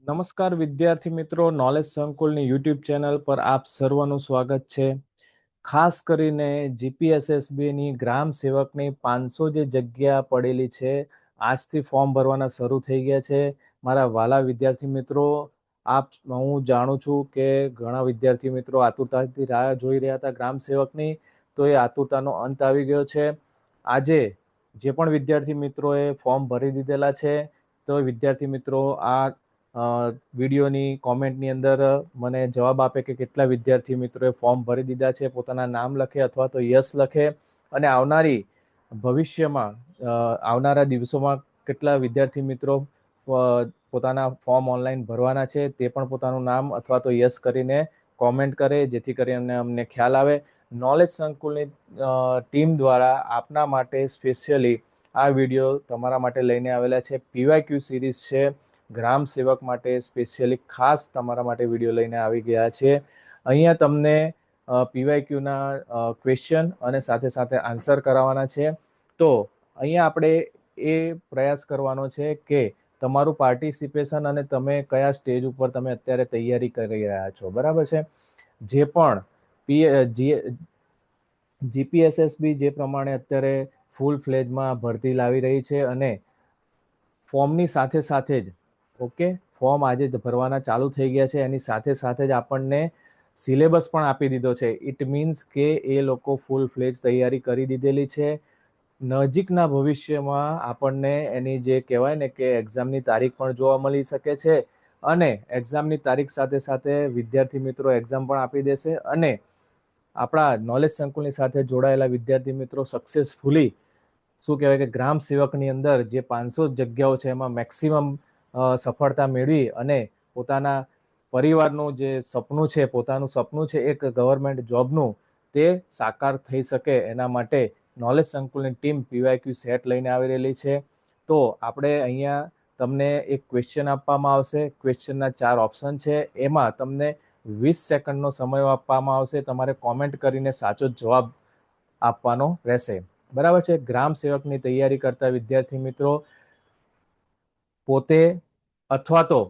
નમસ્કાર વિદ્યાર્થી મિત્રો, નોલેજ સંકુલની યુટ્યુબ ચેનલ પર આપ સર્વનું સ્વાગત છે. ખાસ કરીને જીપીએસએસબી ની ગ્રામ સેવકની 500 જે જગ્યા પડેલી છે, આજથી ફોર્મ ભરવાના શરૂ થઈ ગયા છે. મારા વાલા વિદ્યાર્થી મિત્રો, હું જાણું છું કે ઘણા વિદ્યાર્થી મિત્રો આતુરતાથી રાહ જોઈ રહ્યા હતા ગ્રામ સેવકની, તો એ આતુરતાનો અંત આવી ગયો છે. આજે જે પણ વિદ્યાર્થી મિત્રોએ ફોર્મ ભરી દીધેલા છે, તો વિદ્યાર્થી મિત્રો આ વિડીયોની કોમેન્ટની અંદર મને જવાબ આપે કે કેટલા વિદ્યાર્થી મિત્રોએ ફોર્મ ભરી દીધા છે, પોતાના નામ લખે અથવા તો યસ લખે, અને ભવિષ્યમાં આવનારા દિવસોમાં કેટલા વિદ્યાર્થી મિત્રો પોતાના ફોર્મ ઓનલાઈન ભરવાના છે તે પણ પોતાનું નામ અથવા તો યસ કરીને કોમેન્ટ કરે, જેથી કરીને અમને ખ્યાલ આવે. નોલેજ સંકુલની ટીમ દ્વારા આપના માટે સ્પેશિયલી આ વિડીયો તમારા માટે લઈને આવેલા છે. પીવાયક્યુ સિરીઝ છે, ગ્રામ સેવક માટે સ્પેશિયલી ખાસ તમારા માટે વિડીયો લઈને આવી ગયા છે. અહીંયા તમને પીવાયક્યુના ક્વેશ્ચન અને સાથે સાથે આન્સર કરાવવાના છે. તો અહીંયા આપણે એ પ્રયાસ કરવાનો છે કે તમારું પાર્ટિસિપેશન અને તમે કયા સ્ટેજ ઉપર તમે અત્યારે તૈયારી કરી રહ્યા છો, બરાબર છે. જે પણ જીપીએસએસબી જે પ્રમાણે અત્યારે ફૂલ ફ્લેજમાં ભરતી લાવી રહી છે, અને ફોર્મની સાથે સાથે જ ફોર્મ આજે ભરવાના ચાલુ થઈ ગયા છે, એની સાથે સાથે જ આપણને સિલેબસ પણ આપી દીધો છે. ઇટ મીન્સ કે એ લોકો ફૂલ ફ્લેજ તૈયારી કરી દીધેલી છે. નજીકના ભવિષ્યમાં આપણને એની જે કહેવાય ને કે એક્ઝામની તારીખ પણ જોવા મળી શકે છે, અને એક્ઝામની તારીખ સાથે સાથે વિદ્યાર્થી મિત્રો એક્ઝામ પણ આપી દેશે, અને આપણા નોલેજ સંકુલની સાથે જોડાયેલા વિદ્યાર્થી મિત્રો સક્સેસફુલી શું કહેવાય કે ગ્રામ સેવકની અંદર જે 500 જગ્યાઓ છે એમાં મેક્સિમમ સફળતા મેળવી અને પોતાના પરિવારનું જે સપનું છે, પોતાનું સપનું છે એક ગવર્મેન્ટ જોબનું, તે સાકાર થઈ શકે એના માટે નોલેજ સંકુલની ટીમ પીવાયક્યુ સેટ લઈને આવી રહેલી છે. તો આપણે અહીંયા તમને એક ક્વેશ્ચન આપવામાં આવશે. ક્વેશ્ચનના 4 ઓપ્શન છે, એમાં તમને 20 સેકન્ડનો સમય આપવામાં આવશે. તમારે કોમેન્ટ કરીને સાચો જવાબ આપવાનો રહેશે, બરાબર છે. ગ્રામ સેવકની તૈયારી કરતા વિદ્યાર્થી મિત્રો પોતે અથવા તો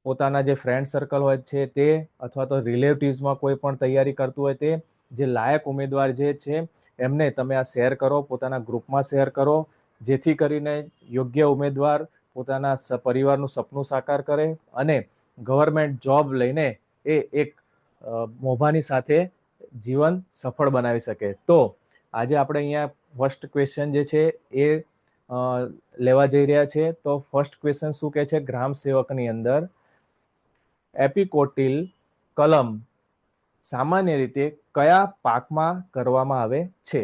પોતાના જે ફ્રેન્ડ સર્કલ હોય છે તે, અથવા તો રિલેટિવ્સમાં કોઈ પણ તૈયારી કરતું હોય તે, જે લાયક ઉમેદવાર જે છે એમને તમે આ શેર કરો, પોતાના ગ્રુપમાં શેર કરો, જેથી કરીને યોગ્ય ઉમેદવાર પોતાના પરિવારનું સપનું સાકાર કરે અને ગવર્મેન્ટ જોબ લઈને એ એક મોભાની સાથે જીવન સફળ બનાવી શકે. તો આજે આપણે અહીંયા ફર્સ્ટ ક્વેશ્ચન જે છે એ લેવા જઈ રહ્યા છે. તો ફર્સ્ટ ક્વેશ્ચન શું કહે છે, ગ્રામ સેવકની અંદર એપિકોટિલ કલમ સામાન્ય રીતે કયા પાકમાં કરવામાં આવે છે?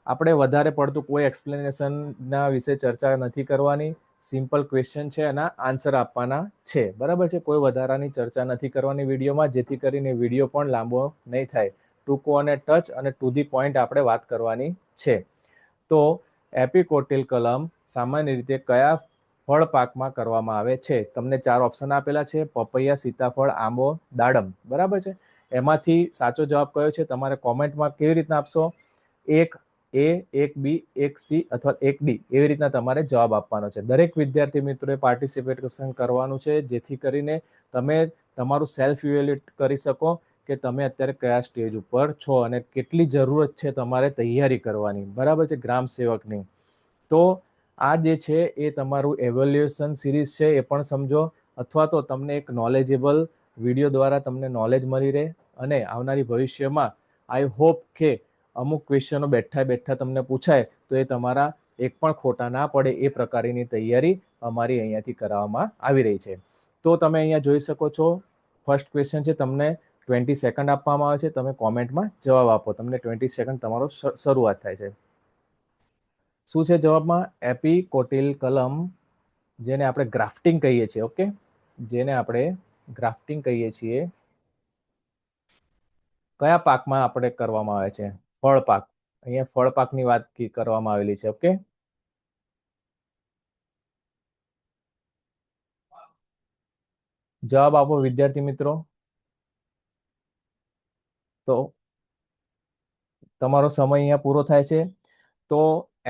આપણે વધારે પડતું કોઈ એક્સપ્લેનેશનના વિશે ચર્ચા નથી કરવાની. સિમ્પલ ક્વેશ્ચન છે, એના આન્સર આપવાના છે, બરાબર છે. કોઈ વધારાની ચર્ચા નથી કરવાની વિડીયોમાં, જેથી કરીને વિડીયો પણ લાંબો નહીં થાય. ટૂંકો અને ટચ અને ટુ ધી પોઈન્ટ આપણે વાત કરવાની છે. તો એપિકોટિલ કલમ સામાન્ય રીતે કયા ફળ પાકમાં કરવામાં આવે છે? તમને 4 ઓપ્શન આપેલા છે: પપૈયા, સીતાફળ, આંબો, દાડમ, બરાબર છે. એમાંથી સાચો જવાબ કયો છે તમારે કોમેન્ટમાં કેવી રીતના આપશો? એક એ, એક બી, એક સી અથવા એક ડી, એવી રીતના તમારે જવાબ આપવાનો છે. દરેક વિદ્યાર્થી મિત્રોએ પાર્ટિસિપેશન કરવાનું છે, જેથી કરીને તમે તમારું સેલ્ફ ઇવેલ્યુએટ કરી શકો કે તમે અત્યારે કયા સ્ટેજ ઉપર છો અને કેટલી જરૂરત છે તમારે તૈયારી કરવાની, બરાબર છે, ગ્રામ સેવકની. તો આ જે છે એ તમારું એવેલ્યુએશન સિરીઝ છે, એ પણ સમજો, અથવા તો તમને એક નોલેજેબલ વિડીયો દ્વારા તમને નોલેજ મળી રહે, અને આવનારી ભવિષ્યમાં આઈ હોપ કે અમુક ક્વેશ્ચનો બેઠા બેઠા તમને પૂછાય તો એ તમારા એક પણ ખોટા ના પડે એ પ્રકારની તૈયારી અમારી અહીંયાથી કરાવવામાં આવી રહી છે. તો તમે અહીંયા જોઈ શકો છો, ફર્સ્ટ ક્વેશ્ચન છે, તમને 20 સેકન્ડ આપવામાં આવે છે, તમે કોમેન્ટમાં જવાબ આપો. તમને 20 સેકન્ડ તમારો શરૂઆત થાય છે. શું છે જવાબમાં? એપિકોટિલ કલમ, જેને આપણે ગ્રાફ્ટિંગ કહીએ છીએ, ઓકે, જેને આપણે ગ્રાફ્ટિંગ કહીએ છીએ, કયા પાકમાં આપણે કરવામાં આવે છે? ફળ પાક. અહીંયા ફળ પાકની વાત કરવામાં આવેલી છે, ઓકે. જવાબ આપો વિદ્યાર્થી મિત્રો. તો તમારો સમય અહીંયા પૂરો થાય છે. તો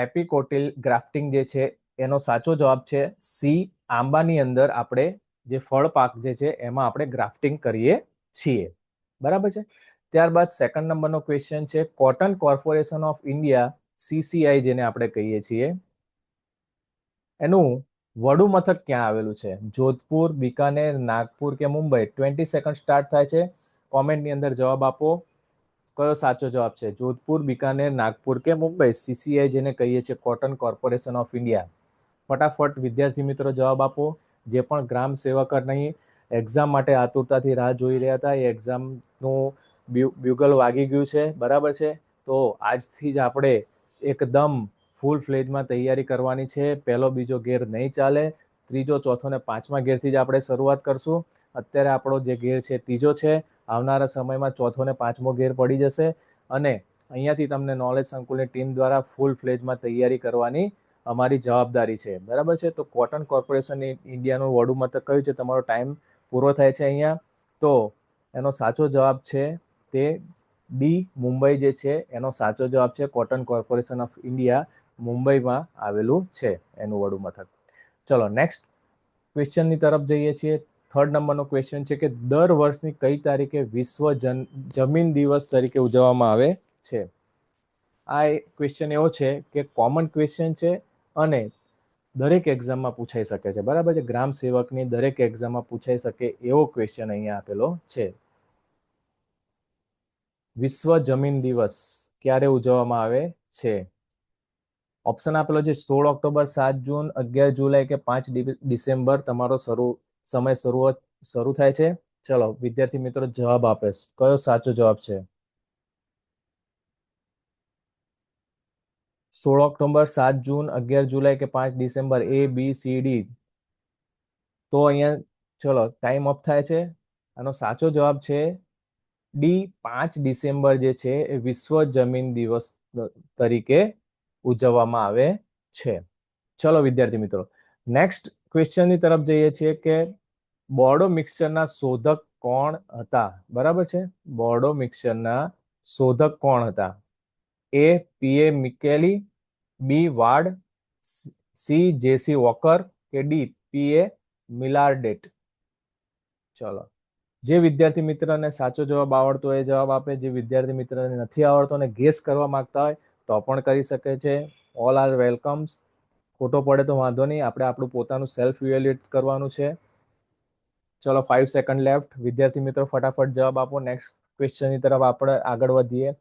એપિકોટિલ ગ્રાફ્ટિંગ જે છે એનો સાચો જવાબ છે સી, આંબાની અંદર આપણે જે ફળ પાક જે છે એમાં આપણે ગ્રાફ્ટિંગ કરીએ છીએ, બરાબર છે. ત્યારબાદ સેકન્ડ નંબરનો ક્વેશ્ચન છે, cotton corporation of India CCI જેને આપણે કહીએ છીએ, એનું વડુ મથક ક્યાં આવેલું છે? જોધપુર, બિકાનેર, નાગપુર કે મુંબઈ? 20 સેકન્ડ સ્ટાર્ટ થાય છે. કોમેન્ટની અંદર જવાબ આપો, કયો સાચો જવાબ છે? જોધપુર, બિકાનેર, નાગપુર કે મુંબઈ? CCI જેને કહીએ છીએ કોટન કોર્પોરેશન ઓફ ઇન્ડિયા. ફટાફટ વિદ્યાર્થી મિત્રો જવાબ આપો. જે પણ ગ્રામ સેવકની એક્ઝામ માટે આતુરતાથી રાહ જોઈ રહ્યા હતા, એ એક્ઝામનું બ્યુગલ વાગી ગયું છે, બરાબર છે. તો આજથી જ આપણે એકદમ ફૂલ ફ્લેજમાં તૈયારી કરવાની છે. પહેલો બીજો ગેર નહીં ચાલે, ત્રીજો ચોથો ને પાંચમા ગેરથી જ આપણે શરૂઆત કરશું. અત્યારે આપણો જે ગેર છે ત્રીજો છે, આવનારા સમયમાં ચોથો ને પાંચમો ગેર પડી જશે. અને અહીંયાથી તમને નોલેજ સંકુલની ટીમ દ્વારા ફૂલ ફ્લેજમાં તૈયારી કરવાની અમારી જવાબદારી છે, બરાબર છે. તો કોટન કોર્પોરેશન ઇન્ડિયાનું વડુ મથક કયું છે? તમારો ટાઈમ પૂરો થાય છે અહીંયા. તો એનો સાચો જવાબ છે તે ડી, મુંબઈ જે છે એનો સાચો જવાબ છે. કોટન કોર્પોરેશન ઓફ ઇન્ડિયા મુંબઈમાં આવેલું છે એનું વડુ મથક. ચલો નેક્સ્ટ ક્વેશ્ચનની તરફ જઈએ છીએ. થર્ડ નંબરનો ક્વેશ્ચન છે કે દર વર્ષની કઈ તારીખે વિશ્વ જમીન દિવસ તરીકે ઉજવવામાં આવે છે? આ ક્વેશ્ચન એવો છે કે કોમન ક્વેશ્ચન છે અને દરેક એક્ઝામમાં પૂછાઈ શકે છે, બરાબર છે. ગ્રામ સેવકની દરેક એક્ઝામમાં પૂછાઈ શકે એવો ક્વેશ્ચન અહીંયા આપેલો છે. વિશ્વ જમીન દિવસ ક્યારે ઉજવવામાં આવે છે? ઓપ્શન આપેલો છે 16 ઓક્ટોબર, 7 જૂન, 11 જુલાઈ કે 5 ડિસેમ્બર. તમારો સમય શરૂ થાય છે. ચલો વિદ્યાર્થી મિત્રો જવાબ આપે, કયો સાચો જવાબ છે? 16 ઓક્ટોબર, 7 જૂન, 11 જુલાઈ કે 5 December? A, B, C, D. તો અહીંયા ચલો ટાઈમ અપ થાય છે. આનો સાચો જવાબ છે ડી, 5 ડિસેમ્બર જે છે એ વિશ્વ જમીન દિવસ તરીકે ઉજવવામાં આવે છે. ચલો વિદ્યાર્થી મિત્રો નેક્સ્ટ ક્વેશ્ચનની તરફ જઈએ છીએ કે બોર્ડો મિક્સચરના શોધક કોણ હતા? બરાબર છે. બોર્ડો મિક્સચરના શોધક કોણ હતા? A, P.A. મિકેલી, B, ward, C, J.C. Walker કે D, P.A. મિલાર્ડેટ? ચલો જે વિદ્યાર્થી મિત્રને સાચો જવાબ આવડતો હોય એ જવાબ આપે. જે વિદ્યાર્થી મિત્રને નથી આવડતો અને ગેસ કરવા માંગતા હોય તો પણ કરી શકે છે. All are welcomes. ખોટો પડે તો વાંધો નહીં, આપણે આપણું પોતાનું સેલ્ફ ઇવેલ્યુએટ કરવાનું છે. ચલો 5 સેકન્ડ લેફ્ટ. વિદ્યાર્થી મિત્રો ફટાફટ જવાબ આપો. નેક્સ્ટ ક્વેશ્ચનની તરફ આપણે આગળ વધીએ.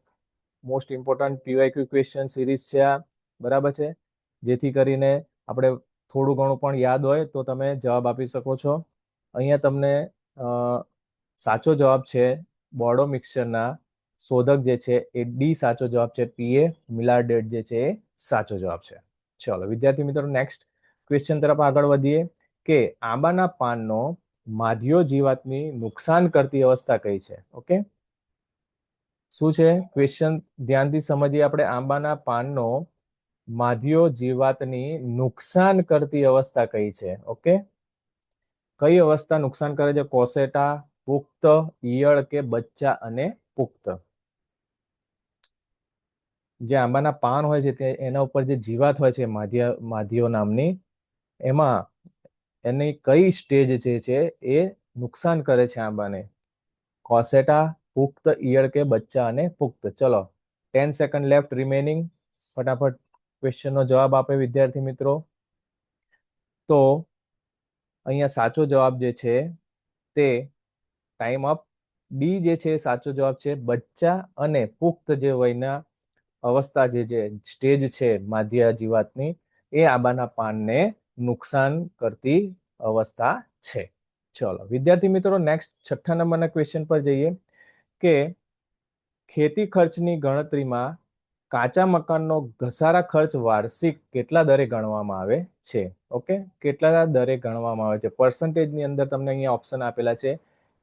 Most important PYQ question series છે આ, બરાબર છે. જેથી કરીને આપણે થોડું ઘણું પણ યાદ હોય તો તમે જવાબ આપી શકો છો. અહીંયા તમને સાચો જવાબ છે બોર્ડો મિક્સચરના શોધક જે છે એ ડી સાચો જવાબ છે. P.A. મિલાર્ડેટ જે છે એ સાચો જવાબ છે. ચલો વિદ્યાર્થી મિત્રો નેક્સ્ટ ક્વેશ્ચન તરફ આગળ વધીએ કે આંબાના પાનનો માધ્યો જીવાતની નુકસાન કરતી અવસ્થા કઈ છે? ઓકે, શું છે ક્વેશ્ચન? ધ્યાનથી સમજીએ આપણે. આંબાના પાનનો માધ્યો જીવાતની નુકસાન કરતી અવસ્થા કઈ છે? ઓકે, કઈ અવસ્થા નુકસાન કરે છે? કોસેટા, પુખ્ત, ઈયળ કે બચ્ચા અને પુખ્ત? જે આંબાના પાન હોય છે તે એના ઉપર જે જીવાત હોય છે માધ્યો નામની, એમાં એની કઈ સ્ટેજ જે છે એ નુકસાન કરે છે આંબાને? કોસેટા, પુખ્ત, ઈયળ કે બચ્ચા અને પુખ્ત? ચલો 10 સેકન્ડ લેફ્ટ રિમેનિંગ. ફટાફટ ક્વેશ્ચનનો જવાબ આપે વિદ્યાર્થી મિત્રો. તો અહીંયા સાચો જવાબ જે છે તે ટાઈમ અપ. ડી જે છે સાચો જવાબ છે. બચ્ચા અને પુખ્ત જે વયના અવસ્થા જે સ્ટેજ છે માધ્ય જીવાતની, એ આંબાના પાનને નુકસાન કરતી અવસ્થા છે. ચલો વિદ્યાર્થી મિત્રો નેક્સ્ટ છઠ્ઠા નંબરના ક્વેશ્ચન પર જઈએ કે ખેતી ખર્ચની ગણતરીમાં કાચા મકાનનો ઘસારા ખર્ચ વાર્ષિક કેટલા દરે ગણવામાં આવે છે? ઓકે, કેટલા દરે ગણવામાં આવે છે? પર્સન્ટેજની અંદર તમને અહીંયા ઓપ્શન આપેલા છે.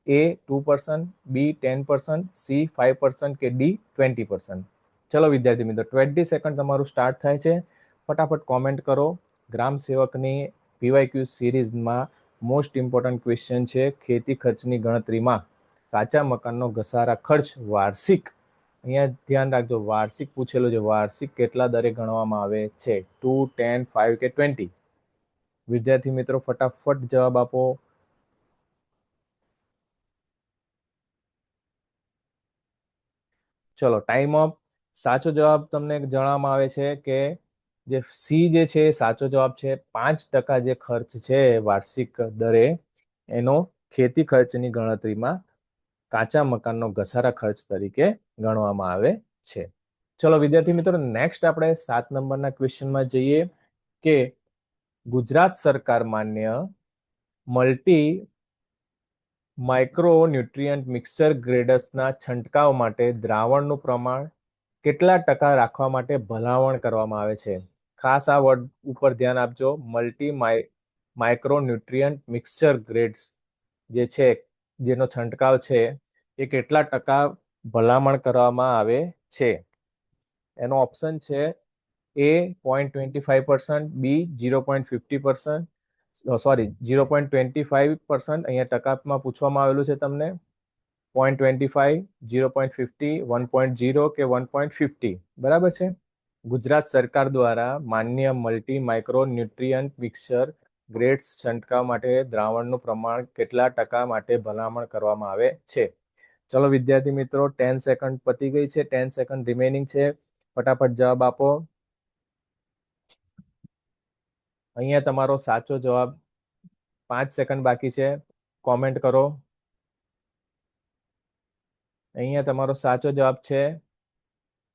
A 2%, B 10%, C 5% કે D 20%? ચલો વિદ્યાર્થી મિત્રો 20 સેકન્ડ તમારું સ્ટાર્ટ થાય છે. ફટાફટ કોમેન્ટ કરો. ગ્રામ સેવકની PYQ સિરીઝમાં મોસ્ટ ઇમ્પોર્ટન્ટ ક્વેશ્ચન છે ખેતી ખર્ચની ગણતરીમાં કાચા મકાનનો ઘસારા ખર્ચ વાર્ષિક. અહીંયા ધ્યાન રાખજો, વાર્ષિક પૂછેલો છે. વાર્ષિક કેટલા દરે ગણવામાં આવે છે? 2, 10, 5 કે 20? વિદ્યાર્થી મિત્રો ફટાફટ જવાબ આપો. ચલો ટાઈમ ઓફ. સાચો જવાબ તમને જણાવવામાં આવે છે કે જે સી જે છે સાચો જવાબ છે. 5% જે ખર્ચ છે વાર્ષિક દરે એનો ખેતી ખર્ચની ગણતરીમાં કાચા મકાનનો ઘસારા ખર્ચ તરીકે ગણવામાં આવે છે. ચલો વિદ્યાર્થી મિત્રો, નેક્સ્ટ આપણે 7 નંબરના ક્વેશ્ચનમાં જઈએ કે ગુજરાત સરકાર માન્ય મલ્ટી માઇક્રો ન્યુટ્રિયન્ટ મિક્સર ગ્રેડ્સના છંટકાવ માટે દ્રાવણનું પ્રમાણ કેટલા ટકા રાખવા માટે ભલામણ કરવામાં આવે છે? ખાસ આ વર્ડ ઉપર ધ્યાન આપજો. Multi micro nutrient mixer grades જે છે જેનો છંટકાવ છે એ કેટલા ટકા ભલામણ કરવામાં આવે છે? એનો ઓપ્શન છે A 0.25%, B 0.50%, સોરી 0.25%. અહીંયા ટકામાં પૂછવામાં આવેલું છે તમને. 0.25, 0.50, 1.0 કે 1.50. બરાબર છે. ગુજરાત સરકાર દ્વારા માન્ય multi micro nutrient mixer grades છંટકાવ માટે દ્રાવણનું પ્રમાણ કેટલા ટકા માટે ભલામણ કરવામાં આવે છે? ચલો વિદ્યાર્થી મિત્રો, 10 સેકન્ડ પતી ગઈ છે, 10 સેકન્ડ રિમેનિંગ છે. ફટાફટ જવાબ આપો. અહીંયા તમારો સાચો જવાબ 5 સેકન્ડ બાકી છે. કોમેન્ટ કરો. અહીંયા તમારો સાચો જવાબ છે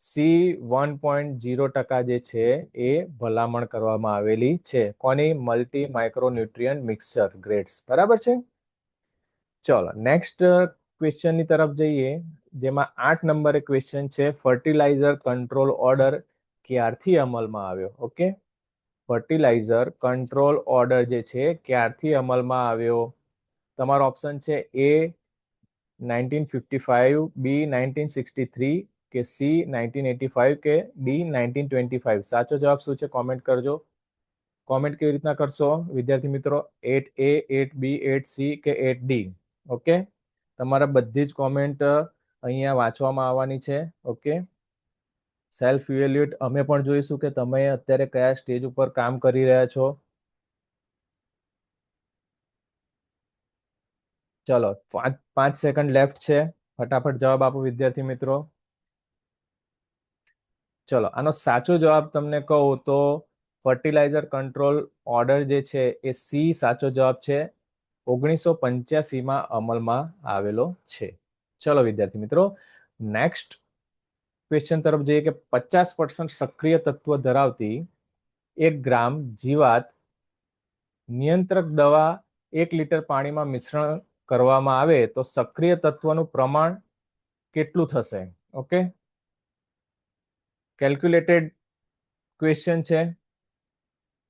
સી 1.0% જે છે એ ભલામણ કરવામાં આવેલી છે. કોની? Multi micro nutrient mixer grades. બરાબર છે. ચલો નેક્સ્ટ ક્વેશ્ચનની તરફ જઈએ, જેમાં 8 નંબરે ક્વેશ્ચન છે ફર્ટિલાઇઝર કંટ્રોલ ઓર્ડર ક્યારથી અમલમાં આવ્યો? ઓકે, ફર્ટિલાઇઝર કંટ્રોલ ઓર્ડર જે છે ક્યારથી અમલમાં આવ્યો? તમારો ઓપ્શન છે A 1955, B 1963 કે C 1985 કે D 1925. સાચો જવાબ શું છે? કોમેન્ટ કરજો. કોમેન્ટ કેવી રીતના કરશો વિદ્યાર્થી મિત્રો? 8A, 8B, 8C કે 8D. ઓકે, તમારા બધી જ કોમેન્ટ અહીંયા વાંચવામાં આવવાની છે. ઓકે, સેલ્ફ ઇવેલ્યુએટ અમે પણ જોઈશું કે તમે અત્યારે કયા સ્ટેજ ઉપર કામ કરી રહ્યા છો. ચલો 5 સેકન્ડ લેફ્ટ છે. ફટાફટ જવાબ આપો વિદ્યાર્થી મિત્રો. ચલો આનો સાચો જવાબ તમને કહું તો ફર્ટિલાઇઝર કંટ્રોલ ઓર્ડર જે છે એ સી સાચો જવાબ છે. 1985માં અમલમાં આવેલો છે. ચલો વિદ્યાર્થી મિત્રો, નેક્સ્ટ ક્વેશ્ચન તરફ જઈએ કે 50% સક્રિય તત્વ ધરાવતી 1 ગ્રામ જીવાત નિયંત્રક દવા 1 લીટર પાણીમાં મિશ્રણ કરવામાં આવે તો સક્રિય તત્વનું પ્રમાણ કેટલું થશે? ઓકે, કેલ્ક્યુલેટેડ ક્વેશ્ચન છે.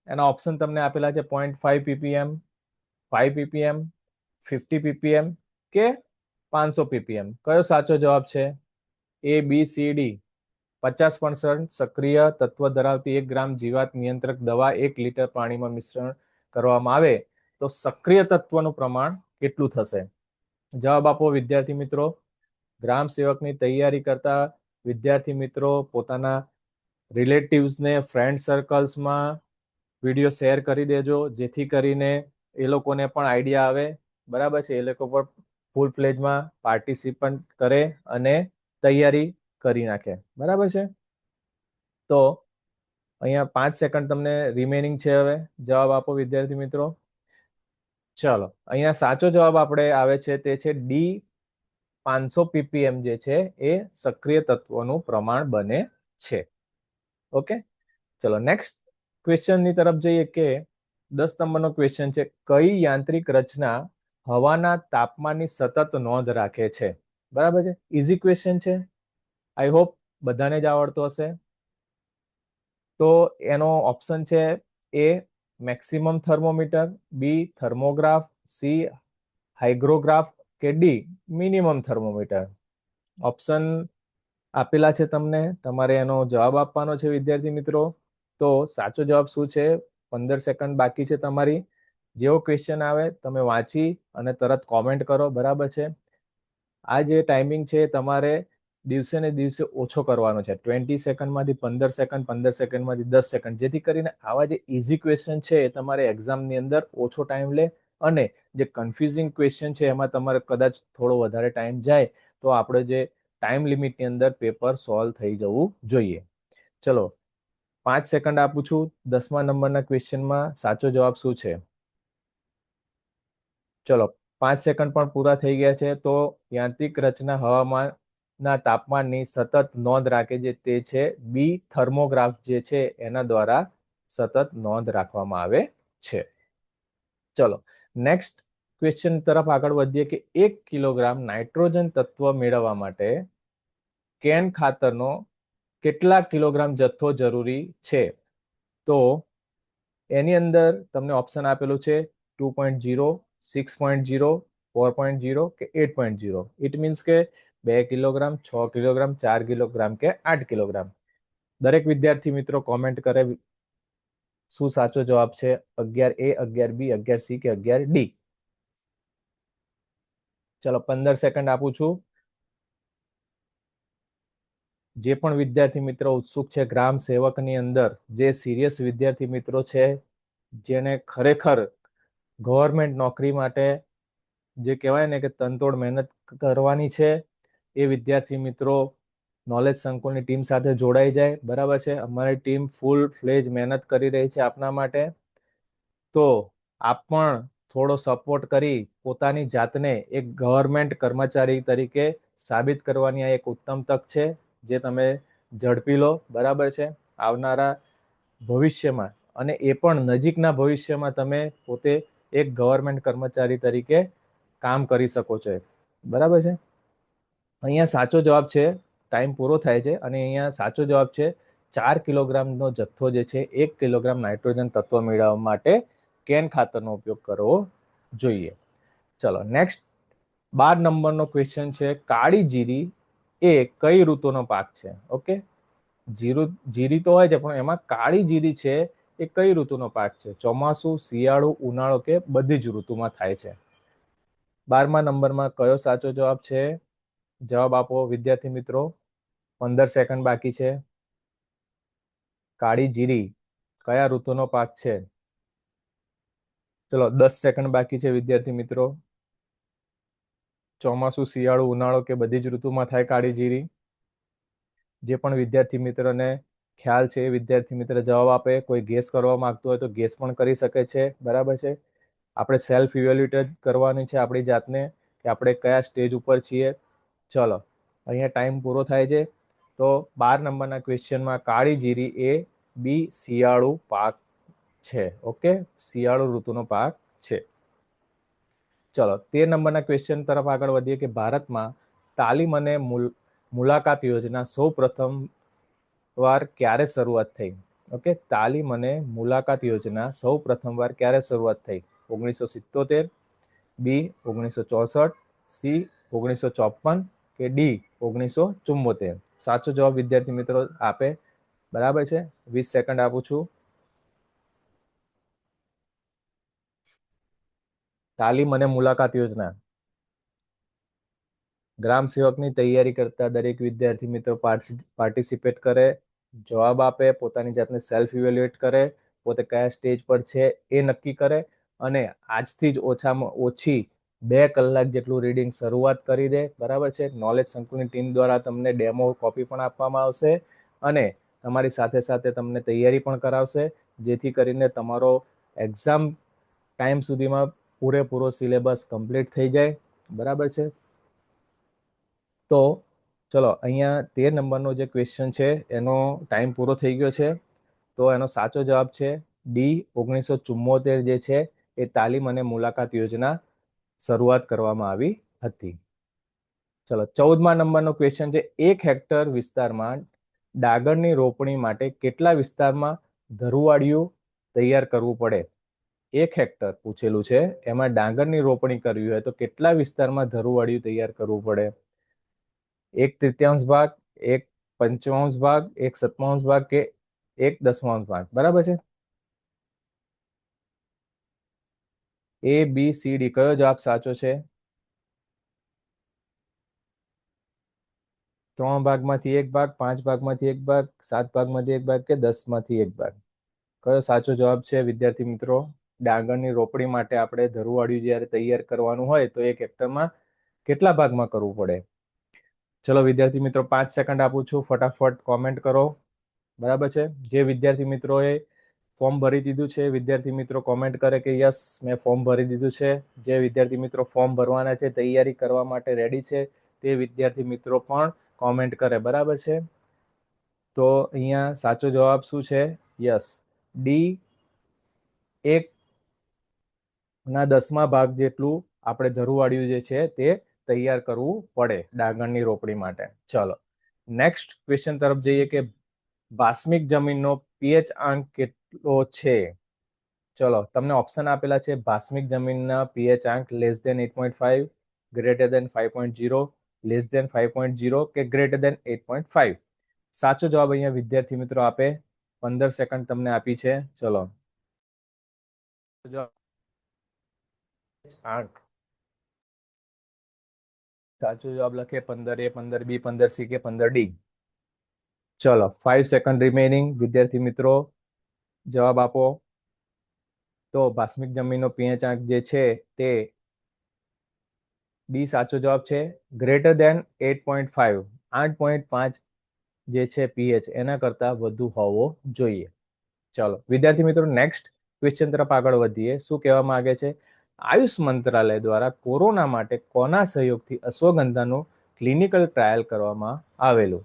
એના ઓપ્શન તમને આપેલા છે 0.5 ppm, 5 ppm, 50 ppm કે 500 ppm. કયો સાચો જવાબ છે? A, B, C, D. 50% સક્રિય તત્વ ધરાવતી 1 ગ્રામ જીવાત નિયંત્રક દવા 1 લીટર પાણીમાં મિશ્રણ કરવામાં આવે તો સક્રિય તત્વનું પ્રમાણ કેટલું થશે? જવાબ આપો વિદ્યાર્થી મિત્રો. ગ્રામ સેવકની તૈયારી કરતા વિદ્યાર્થી મિત્રો પોતાના રિલેટિવ્સને, ફ્રેન્ડ સર્કલ્સમાં વિડીયો શેર કરી દેજો, જેથી કરીને એ લોકોને પણ આઈડિયા આવે. બરાબર છે, એ લોકો પણ ફૂલ ફ્લેજમાં પાર્ટિસિપન્ટ કરે અને તૈયારી કરી નાખે. બરાબર છે. તો અહીંયા 5 સેકન્ડ તમને રિમેનિંગ છે. હવે જવાબ આપો વિદ્યાર્થી મિત્રો. ચલો અહીંયા સાચો જવાબ આપણે આવે છે તે છે ડી 500 ppm જે છે એ સક્રિય તત્વોનું પ્રમાણ બને છે. ઓકે, ચલો નેક્સ્ટ ક્વેશ્ચનની તરફ જઈએ કે 10 નંબરનો ક્વેશ્ચન છે કઈ યાંત્રિક રચના હવાના તાપમાનની સતત નોંધ રાખે છે? બરાબર છે, ઇઝી ક્વેશ્ચન છે. આઈ હોપ બધાને જ આવડતો હશે. તો એનો ઓપ્શન છે A maximum thermometer, B થર્મોગ્રાફ, C હાઇગ્રોગ્રાફ કે D મિનિમમ થર્મોમીટર. ઓપ્શન આપેલા છે તમને, તમારે એનો જવાબ આપવાનો છે વિદ્યાર્થી મિત્રો. તો સાચો જવાબ શું છે? 15 સેકન્ડ બાકી છે તમારી. જેવો ક્વેશ્ચન આવે તમે વાંચી અને તરત કોમેન્ટ કરો. બરાબર છે. આ જે ટાઈમિંગ છે તમારે દિવસે ને દિવસે ઓછો કરવાનો છે. 20 સેકન્ડમાંથી 15 સેકન્ડ, 15 સેકન્ડમાંથી 10 સેકન્ડ, જેથી કરીને આવા જે ઇઝી ક્વેશ્ચન છે એ તમારે એક્ઝામની અંદર ઓછો ટાઈમ લે અને જે કન્ફ્યુઝિંગ ક્વેશ્ચન છે એમાં તમારે કદાચ થોડો વધારે ટાઈમ જાય તો આપણે જે ટાઈમ લિમિટની અંદર પેપર સોલ્વ થઈ જવું જોઈએ. ચલો 5 સેકન્ડ આપું છું. 10મા નંબરના ક્વેશ્ચનમાં સાચો જવાબ શું છે? ચલો 5 સેકન્ડ પણ પૂરા થઈ ગયા છે. તો યાંત્રિક રચના હવામાનના તાપમાનની સતત નોંધ રાખે છે તે છે બી થર્મોગ્રાફ જે છે એના દ્વારા સતત નોંધ રાખવામાં આવે છે. ચલો નેક્સ્ટ ક્વેશ્ચન તરફ આગળ વધીએ કે 1 કિલોગ્રામ નાઇટ્રોજન તત્વ મેળવવા માટે કેન ખાતરનો કેટલા કિલોગ્રામ જથ્થો જરૂરી છે? તો એની અંદર તમને ઓપ્શન આપેલું છે 2.0, 6.0, 4.0 કે 8.0. ઇટ મીન્સ કે 2 કિલોગ્રામ, 6 કિલોગ્રામ, 4 કિલોગ્રામ કે 8 કિલોગ્રામ. દરેક વિદ્યાર્થી મિત્રો કોમેન્ટ કરે શું સાચો જવાબ છે, 11A, 11B, 11C કે 11D. ચલો 15 સેકન્ડ આપું છું. જે પણ વિદ્યાર્થી મિત્રો ઉત્સુક છે ગ્રામ સેવકની અંદર, જે સિરિયસ વિદ્યાર્થી મિત્રો છે, જેને ખરેખર ગવર્મેન્ટ નોકરી માટે જે કહેવાય ને કે તનતોડ મહેનત કરવાની છે, એ વિદ્યાર્થી મિત્રો નોલેજ સંકુલની ટીમ સાથે જોડાઈ જાય. બરાબર છે, અમારી ટીમ ફૂલ ફ્લેજ મહેનત કરી રહી છે આપના માટે. તો આપ પણ થોડો સપોર્ટ કરી પોતાની જાતને એક ગવર્મેન્ટ કર્મચારી તરીકે સાબિત કરવાની આ એક ઉત્તમ તક છે, જે તમે ઝડપી લો. બરાબર છે, આવનારા ભવિષ્યમાં અને એ પણ નજીકના ભવિષ્યમાં તમે પોતે એક ગવર્મેન્ટ કર્મચારી તરીકે કામ કરી શકો છો. બરાબર છે, અહીંયા સાચો જવાબ છે, ટાઈમ પૂરો થાય છે અને અહીંયા સાચો જવાબ છે 4 કિલોગ્રામનો જથ્થો જે છે 1 કિલોગ્રામ નાઇટ્રોજન તત્વ મેળવવા માટે કેન ખાતરનો ઉપયોગ કરવો જોઈએ. ચલો નેક્સ્ટ 12 નંબરનો ક્વેશ્ચન છે કાળી જીરી એ કઈ ઋતુનો પાક છે? ઓકે, જીરી તો હોય છે પણ એમાં કાળી જીરી છે એ કઈ ઋતુનો પાક છે? ચોમાસું, શિયાળુ, ઉનાળો કે બધી જ ઋતુમાં થાય છે? 12મા નંબરમાં કયો સાચો જવાબ છે? જવાબ આપો વિદ્યાર્થી મિત્રો. 15 સેકન્ડ બાકી છે. કાળી જીરી કયા ઋતુનો પાક છે? ચલો 10 સેકન્ડ બાકી છે વિદ્યાર્થી મિત્રો. ચોમાસું, શિયાળુ, ઉનાળો કે બધી જ ઋતુમાં થાય કાળી જીરી? જે પણ વિદ્યાર્થી મિત્રને ખ્યાલ છે એ વિદ્યાર્થી મિત્ર જવાબ આપે. કોઈ ગેસ કરવા માંગતું હોય તો ગેસ પણ કરી શકે છે. બરાબર છે, આપણે સેલ્ફ ઇવેલ્યુએટ કરવાની છે આપણી જાતને કે આપણે કયા સ્ટેજ ઉપર છીએ. ચલો અહીંયા ટાઈમ પૂરો થાય છે. તો 12 નંબરના ક્વેશ્ચનમાં કાળી જીરી એ બી શિયાળુ પાક છે. ઓકે, શિયાળુ ઋતુનો પાક છે. ચલો 13 નંબરના ક્વેશ્ચન તરફ આગળ વધીએ કે ભારતમાં તાલીમ અને મુલાકાત યોજના સૌ પ્રથમ વાર ક્યારે શરૂઆત થઈ? ઓકે, તાલીમ અને મુલાકાત યોજના સૌ પ્રથમ વાર ક્યારે શરૂઆત થઈ? 1977, બી 1964, સી 1954 કે ડી 1974? સાચો જવાબ વિદ્યાર્થી મિત્રો આપે. બરાબર છે, 20 સેકન્ડ આપું છું. તાલીમ અને મુલાકાત યોજના ગ્રામ સેવકની તૈયારી કરતા દરેક વિદ્યાર્થી મિત્રો પાર્ટિસિપેટ કરે, જવાબ આપે, પોતાની જાતને સેલ્ફ ઇવેલ્યુએટ કરે, પોતે કયા સ્ટેજ પર છે એ નક્કી કરે અને આજથી જ ઓછામાં ઓછી 2 કલાક જેટલું રીડિંગ શરૂઆત કરી દે. બરાબર છે, નોલેજ સંકુલની ટીમ દ્વારા તમને ડેમો કોપી પણ આપવામાં આવશે અને તમારી સાથે સાથે તમને તૈયારી પણ કરાવશે, જેથી કરીને તમારો એક્ઝામ ટાઈમ સુધીમાં પૂરેપૂરો સિલેબસ કમ્પ્લીટ થઈ જાય. બરાબર છે, તો ચલો અહીંયા 13 નંબરનો જે ક્વેશ્ચન છે એનો ટાઈમ પૂરો થઈ ગયો છે. તો એનો સાચો જવાબ છે ડી 1974 જે છે એ તાલીમ અને મુલાકાત યોજના શરૂઆત કરવામાં આવી હતી. ચલો 14મા નંબરનો ક્વેશ્ચન છે 1 હેક્ટર વિસ્તારમાં ડાંગરની રોપણી માટે કેટલા વિસ્તારમાં ધરુવાડિયું તૈયાર કરવું પડે? 1 હેક્ટર પૂછેલું છે, એમાં ડાંગરની રોપણી કરવી હોય તો કેટલા વિસ્તારમાં ધરુવાડિયું તૈયાર કરવું પડે? 1/3 ભાગ, 1/5 ભાગ, 1/7 ભાગ કે 1/10 ભાગ? બરાબર છે, એ બી સી ડી કયો જવાબ સાચો છે? 3 ભાગમાંથી 1 ભાગ, 5 ભાગમાંથી 1 ભાગ, 7 ભાગમાંથી 1 ભાગ કે 10માંથી 1 ભાગ? કયો સાચો જવાબ છે વિદ્યાર્થી મિત્રો? ડાંગરની રોપણી માટે આપણે ધરુવાડિયું જ્યારે તૈયાર કરવાનું હોય તો 1 હેક્ટરમાં કેટલા ભાગમાં કરવું પડે? ચલો વિદ્યાર્થી મિત્રો 5 સેકન્ડ આપું છું, ફટાફટ કોમેન્ટ કરો. બરાબર છે? જે વિદ્યાર્થી મિત્રોએ ફોર્મ ભરી દીધું છે વિદ્યાર્થી મિત્રો કોમેન્ટ કરે કે યસ મેં ફોર્મ ભરી દીધું છે. જે વિદ્યાર્થી મિત્રો ફોર્મ ભરવાના છે, તૈયારી કરવા માટે રેડી છે, તે વિદ્યાર્થી મિત્રો પણ કોમેન્ટ કરે. બરાબર છે? તો અહીંયા સાચો જવાબ શું છે? યસ, ડી 1/10 ભાગ જેટલું આપણે ધરુવાળિયું જે છે તે તૈયાર કરવું પડે ડાંગરની રોપણી માટે. ચલો નેક્સ્ટ ક્વેશ્ચન તરફ જઈએ કે ભાસ્મિક જમીનનો પીએચ આંક કેટલો છે? ચલો તમને ઓપ્શન આપેલા છે. ભાસ્મિક જમીનના પીએચ આંક less than 8.5, greater than 5.0, less than 5.0 કે ગ્રેટર ધેન 8.5. સાચો જવાબ અહીંયા વિદ્યાર્થી મિત્રો આપે. 15 સેકન્ડ તમને આપી છે. ચલો આંક સાચો જવાબ લખે 15A, 15B, 15C કે 15D. ચલો 5 સેકન્ડ રિમેનિંગ. વિદ્યાર્થી મિત્રો જવાબ આપો. તો ભાસ્મિક જમીનનો પીએચ આંક જે છે તે ડી સાચો જવાબ છે. ગ્રેટર ધેન 8.5, 8.5 જે છે પીએચ એના કરતા વધુ હોવો જોઈએ. ચલો વિદ્યાર્થી મિત્રો નેક્સ્ટ ક્વેશ્ચન તરફ આગળ વધીએ. શું કહેવા માંગે છે? આયુષ મંત્રાલય દ્વારા કોરોના માટે કોના સહયોગથી અશ્વગંધાનું ક્લિનિકલ ટ્રાયલ કરવામાં આવેલું?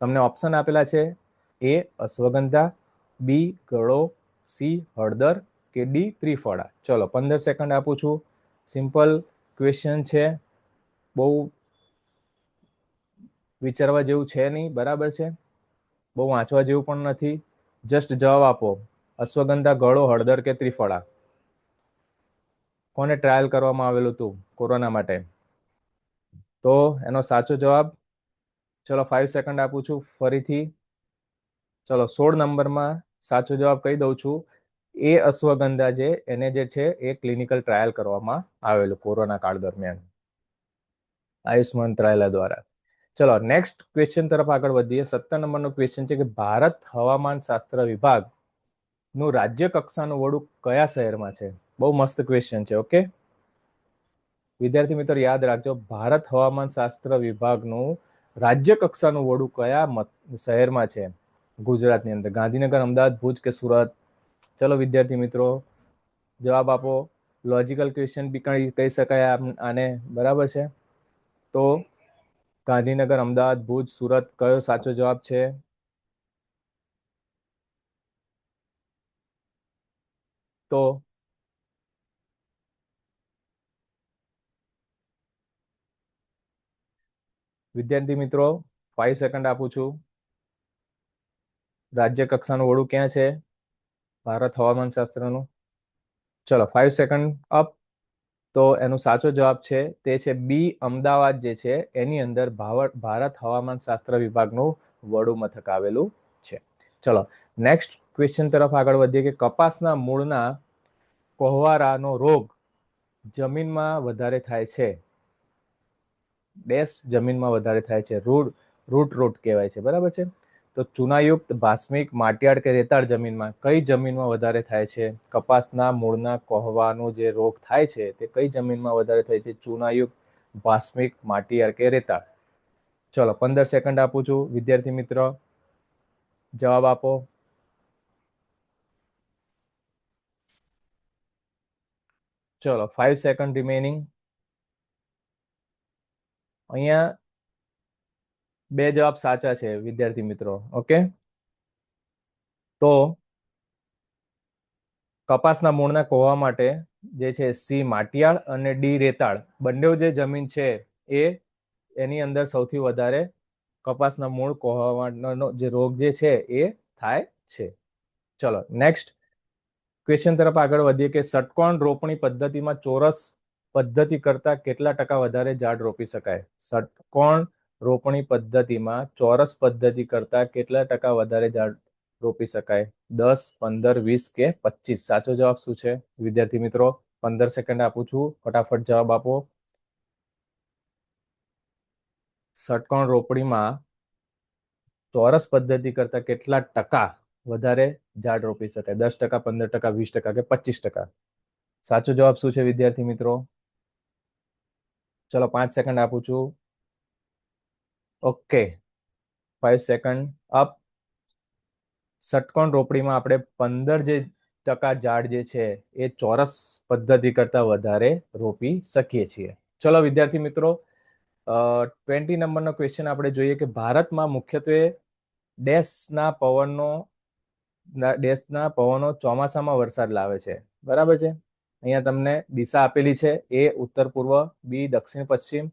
તમને ઓપ્શન આપેલા છે. એ અશ્વગંધા, બી ગળો, સી હળદર કે ડી ત્રિફળા. ચલો 15 સેકન્ડ આપું છું. સિમ્પલ ક્વેશ્ચન છે, બહુ વિચારવા જેવું છે નહીં. બરાબર છે? બહુ વાંચવા જેવું પણ નથી. જસ્ટ જવાબ આપો. અશ્વગંધા, ગળો, હળદર કે ત્રિફળા? કોને ટ્રાયલ કરવામાં આવેલું હતું કોરોના માટે? તો એનો સાચો જવાબ, ચલો 5 સેકન્ડ આપું છું ફરીથી. ચલો 16 નંબરમાં સાચો જવાબ કહી દઉં છું. એ અશ્વગંધા જે એને જે છે એ ક્લિનિકલ ટ્રાયલ કરવામાં આવેલું કોરોના કાળ દરમિયાન આયુષ મંત્રાલય દ્વારા. ચલો નેક્સ્ટ ક્વેશ્ચન તરફ આગળ વધીએ. 17 નંબરનો ક્વેશ્ચન છે કે ભારત હવામાન શાસ્ત્ર વિભાગ નું રાજ્ય કક્ષાનું વડું કયા શહેરમાં છે? બહુ મસ્ત ક્વેશ્ચન છે. ઓકે વિદ્યાર્થી મિત્રો યાદ રાખજો, ભારત હવામાન શાસ્ત્ર વિભાગનું રાજ્ય કક્ષાનું વડું કયા શહેરમાં છે ગુજરાતની અંદર? ગાંધીનગર, અમદાવાદ, ભુજ કે સુરત? ચલો વિદ્યાર્થી મિત્રો જવાબ આપો. લોજિકલ ક્વેશ્ચન બી કહી શકાય આને. બરાબર છે? તો ગાંધીનગર, અમદાવાદ, ભુજ, સુરત કયો સાચો જવાબ છે? તો વિદ્યાર્થી મિત્રો 5 સેકન્ડ આપું છું. રાજ્ય કક્ષાનું વડું ક્યાં છે ભારત હવામાન શાસ્ત્રનું? ચલો 5 સેકન્ડ અપ. તો એનો સાચો જવાબ છે તે છે બી અમદાવાદ જે છે એની અંદર ભારત હવામાન શાસ્ત્ર વિભાગનું વડું મથક આવેલું છે. ચલો નેક્સ્ટ ક્વેશ્ચન તરફ આગળ વધીએ કે કપાસના મૂળના કોહવારાનો રોગ જમીનમાં વધારે થાય છે. ડેશ જમીનમાં વધારે થાય છે. રૂટ કહેવાય છે. બરાબર છે? તો ચૂનાયુક્ત, ભાસ્મિક, માટિયાળ કે રેતાળ જમીનમાં કઈ જમીનમાં વધારે થાય છે? કપાસના મૂળના કોહવાનો જે રોગ થાય છે તે કઈ જમીનમાં વધારે થાય છે? ચૂનાયુક્ત, ભાસ્મિક, માટિયાળ કે રેતાળ? ચલો 15 સેકન્ડ આપું છું. વિદ્યાર્થી મિત્ર જવાબ આપો. ચલો 5 સેકન્ડ રિમેનિંગ. અહીંયા બે જવાબ સાચા છે વિદ્યાર્થી મિત્રો. ઓકે તો કપાસના મૂળના કોહવા માટે જે છે સી માટિયાળ અને ડી રેતાળ બંને જે જમીન છે એ એની અંદર સૌથી વધારે કપાસના મૂળ કોહવાનો જે રોગ જે છે એ થાય છે. ચલો નેક્સ્ટ ક્વેશ્ચન તરફ આગળ વધીએ કે ષટકોણ રોપણી પદ્ધતિમાં ચોરસ પદ્ધતિ કરતા કેટલા ટકા વધારે ઝાડ રોપી શકાય? ષટકોણ રોપણી પદ્ધતિમાં ચોરસ પદ્ધતિ કરતા કેટલા ટકા વધારે ઝાડ રોપી શકાય? 10, 15, 20 કે 25? સાચો જવાબ શું છે વિદ્યાર્થી મિત્રો? 15 સેકન્ડ આપું છું, ફટાફટ જવાબ આપો. ષટકોણ રોપણીમાં ચોરસ પદ્ધતિ કરતા કેટલા ટકા વધારે ઝાડ રોપી શકાય? 10%, 15%, 20% કે 25%? સાચો જવાબ શું છે વિદ્યાર્થી મિત્રો? ચલો 5 સેકન્ડ આપું છું. ઓકે, 5 સેકન્ડ અપ. ષટકોણ રોપડીમાં આપણે 15% ઝાડ જે છે એ ચોરસ પદ્ધતિ કરતા વધારે રોપી શકીએ છીએ. ચલો વિદ્યાર્થી મિત્રો, 20 નંબરનો ક્વેશ્ચન આપણે જોઈએ કે ભારતમાં મુખ્યત્વે દેશના પવનો ચોમાસામાં વરસાદ લાવે છે. બરાબર છે? અહીંયા તમને દિશા આપેલી છે. એ ઉત્તર પૂર્વ, બી દક્ષિણ પશ્ચિમ,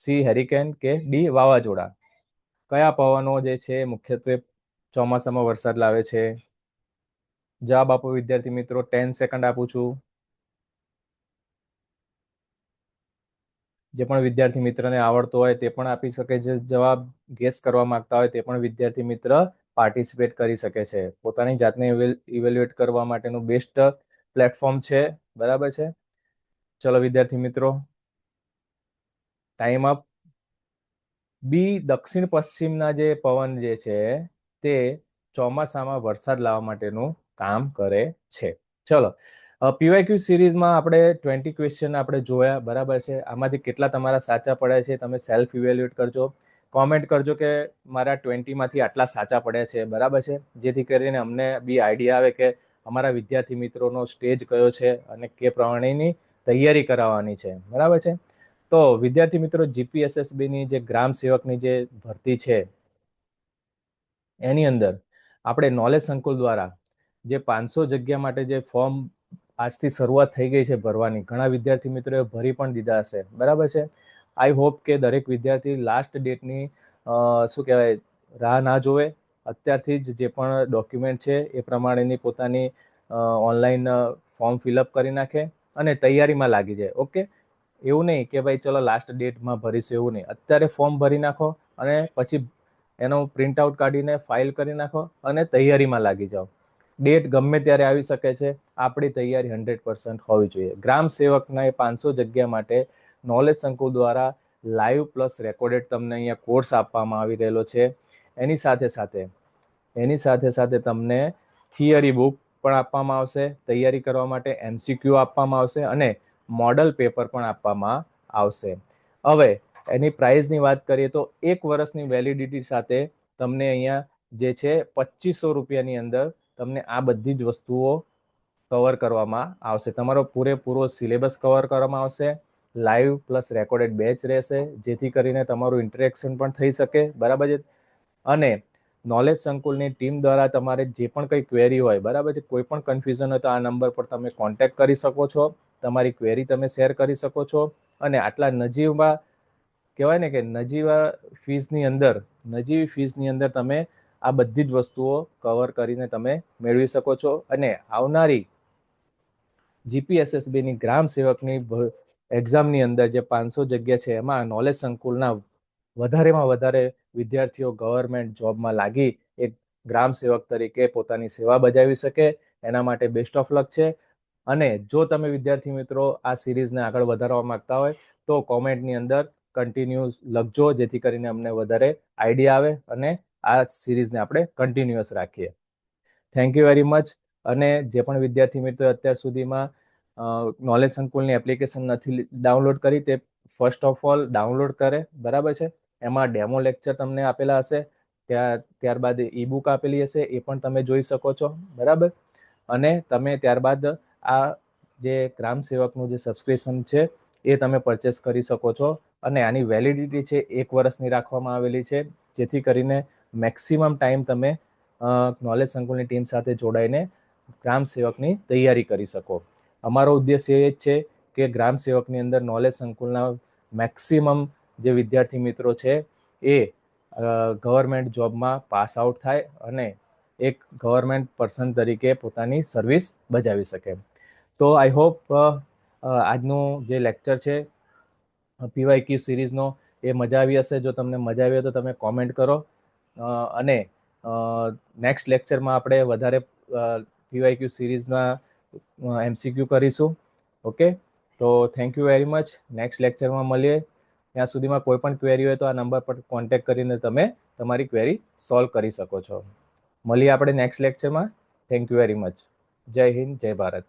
સી હેરિકેન કે ડી વાવાઝોડા. કયા પવનો જે છે મુખ્યત્વે ચોમાસામાં વરસાદ લાવે છે? જવાબ આપો વિદ્યાર્થી મિત્રો. 10 સેકન્ડ આપું છું. જે પણ વિદ્યાર્થી મિત્રને આવડતો હોય તે પણ આપી શકે છે જવાબ. ગેસ કરવા માંગતા હોય તે પણ વિદ્યાર્થી મિત્ર પાર્ટિસિપેટ કરી શકે છે. પોતાની જાતને ઇવેલ્યુએટ કરવા માટેનું બેસ્ટ પ્લેટફોર્મ છે. બરાબર છે? ચલો વિદ્યાર્થી મિત્રો, ટાઈમ અપ. બી દક્ષિણ પશ્ચિમના જે પવન જે છે તે ચોમાસામાં વરસાદ લાવવા માટેનું કામ કરે છે. ચલો, પીવાયક્યુ સિરીઝમાં આપણે 20 ક્વેશ્ચન આપણે જોયા. બરાબર છે? આમાંથી કેટલા તમારા સાચા પડ્યા છે તમે સેલ્ફ ઇવેલ્યુએટ કરજો. કોમેન્ટ કરજો કે મારા 20માંથી આટલા સાચા પડ્યા છે. બરાબર છે? જેથી કરીને અમને બી આઈડિયા આવે કે અમારા વિદ્યાર્થી મિત્રોનો સ્ટેજ કયો છે અને કે પ્રમાણેની તૈયારી કરાવવાની છે. બરાબર છે? તો વિદ્યાર્થી મિત્રો, જીપીએસએસબીની જે ગ્રામ સેવકની જે ભરતી છે એની અંદર આપણે નોલેજ સંકુલ દ્વારા જે 500 જગ્યા માટે જે ફોર્મ આજથી શરૂઆત થઈ ગઈ છે ભરવાની. ઘણા વિદ્યાર્થી મિત્રોએ ભરી પણ દીધા હશે. બરાબર છે? આઈ હોપ કે દરેક વિદ્યાર્થી લાસ્ટ ડેટની શું કહેવાય રાહ ના જોવે. અત્યારથી જ જે પણ ડોક્યુમેન્ટ છે એ પ્રમાણેની પોતાની ઓનલાઈન ફોર્મ ફિલઅપ કરી નાખે અને તૈયારીમાં લાગી જાય. ઓકે, એવું નહીં કે ભાઈ ચલો લાસ્ટ ડેટમાં ભરીશું, એવું નહીં. અત્યારે ફોર્મ ભરી નાખો અને પછી એનો પ્રિન્ટ આઉટ કાઢીને ફાઇલ કરી નાખો અને તૈયારીમાં લાગી જાઓ. ડેટ ગમે ત્યારે આવી શકે છે. આપણી તૈયારી 100% હોવી જોઈએ. ગ્રામ સેવકના એ 500 જગ્યા માટે નોલેજ સંકુલ દ્વારા લાઈવ પ્લસ રેકોર્ડેડ તમને અહીંયા કોર્સ આપવામાં આવી રહેલો છે. એની સાથે સાથે તમને થિયરી બુક પણ આપવામાં આવશે તૈયારી કરવા માટે, MCQ આપવામાં આવશે અને મોડલ પેપર પણ આપવામાં આવશે. હવે એની પ્રાઇઝની વાત કરીએ તો 1 વર્ષની વેલિડિટી સાથે તમને અહીંયા જે છે 2500 રૂપિયાની અંદર તમને આ બધી જ વસ્તુઓ કવર કરવામાં આવશે. તમારો પૂરેપૂરો સિલેબસ કવર કરવામાં આવશે. લાઈવ પ્લસ રેકોર્ડેડ બેચ રહેશે, જેથી કરીને તમારું ઇન્ટરેક્શન પણ થઈ શકે. બરાબર છે? અને નોલેજ સંકુલની ટીમ દ્વારા તમારે જે પણ કંઈ ક્વેરી હોય, બરાબર છે, કોઈ પણ કન્ફ્યુઝન હોય તો આ નંબર પર તમે કોન્ટેક્ટ કરી શકો છો. તમારી ક્વેરી તમે શેર કરી શકો છો. અને આટલા નજીવા કહેવાય ને કે નજીવી ફીસની અંદર તમે આ બધી જ વસ્તુઓ કવર કરીને તમે મેળવી શકો છો. અને આવનારી જીપીએસએસબીની ગ્રામ સેવકની એક્ઝામની અંદર જે 500 જગ્યા છે એમાં નોલેજ સંકુલના વધારેમાં વધારે વિદ્યાર્થીઓ ગવર્મેન્ટ જોબમાં લાગી એક ગ્રામ સેવક તરીકે પોતાની સેવા બજાવી શકે. એના માટે બેસ્ટ ઓફ લક છે. અને જો તમે વિદ્યાર્થી મિત્રો આ સિરીઝને આગળ વધારવા માંગતા હોય તો કોમેન્ટની અંદર કન્ટિન્યુ લખજો, જેથી કરીને અમને વધારે આઈડિયા આવે અને આ સિરીઝને આપણે કન્ટિન્યુઅસ રાખીએ. Thank you very much. અને જે પણ વિદ્યાર્થી મિત્રો અત્યાર સુધીમાં નોલેજ સંકુલની એપ્લિકેશન નથી ડાઉનલોડ કરી તે ફર્સ્ટ ઓફ ઓલ ડાઉનલોડ કરે. બરાબર છે? એમાં ડેમો લેક્ચર તમને આપેલા હશે, ત્યારબાદ ઈ બુક આપેલી હશે, એ પણ તમે જોઈ શકો છો. બરાબર? અને તમે ત્યારબાદ આ જે ગ્રામ સેવકનું જે સબસ્ક્રિપ્શન છે એ તમે પરચેસ કરી શકો છો. અને આની વેલિડિટી છે 1 વર્ષની રાખવામાં આવેલી છે, જેથી કરીને મેક્સિમમ ટાઈમ તમે નોલેજ સંકુલની ટીમ સાથે જોડાઈને ગ્રામ સેવકની તૈયારી કરી શકો. અમારો ઉદ્દેશ્ય એ જ છે કે ગ્રામ સેવકની અંદર નોલેજ સંકુલના મેક્સિમમ જે વિદ્યાર્થી મિત્રો છે એ ગવર્મેન્ટ જોબમાં પાસ આઉટ થાય અને એક ગવર્મેન્ટ પર્સન તરીકે પોતાની સર્વિસ બજાવી શકે. તો આઈ હોપ આજનું જે લેક્ચર છે પીવાયક્યુ સિરીઝનો એ મજા આવી હશે. જો તમને મજા આવી હોય તો તમે કોમેન્ટ કરો. અને નેક્સ્ટ લેક્ચરમાં આપણે વધારે પીવાયક્યુ સિરીઝના MCQ કરીશું. ઓકે, તો thank you very much. Next લેક્ચરમાં મળીએ. ત્યાં સુધીમાં કોઈ પણ ક્વેરી હોય તો આ નંબર પર કોન્ટેક્ટ કરીને તમે તમારી ક્વેરી સોલ્વ કરી શકો છો. મળીએ આપણે નેક્સ્ટ લેક્ચરમાં. Thank you very much. જય હિન્દ, જય ભારત.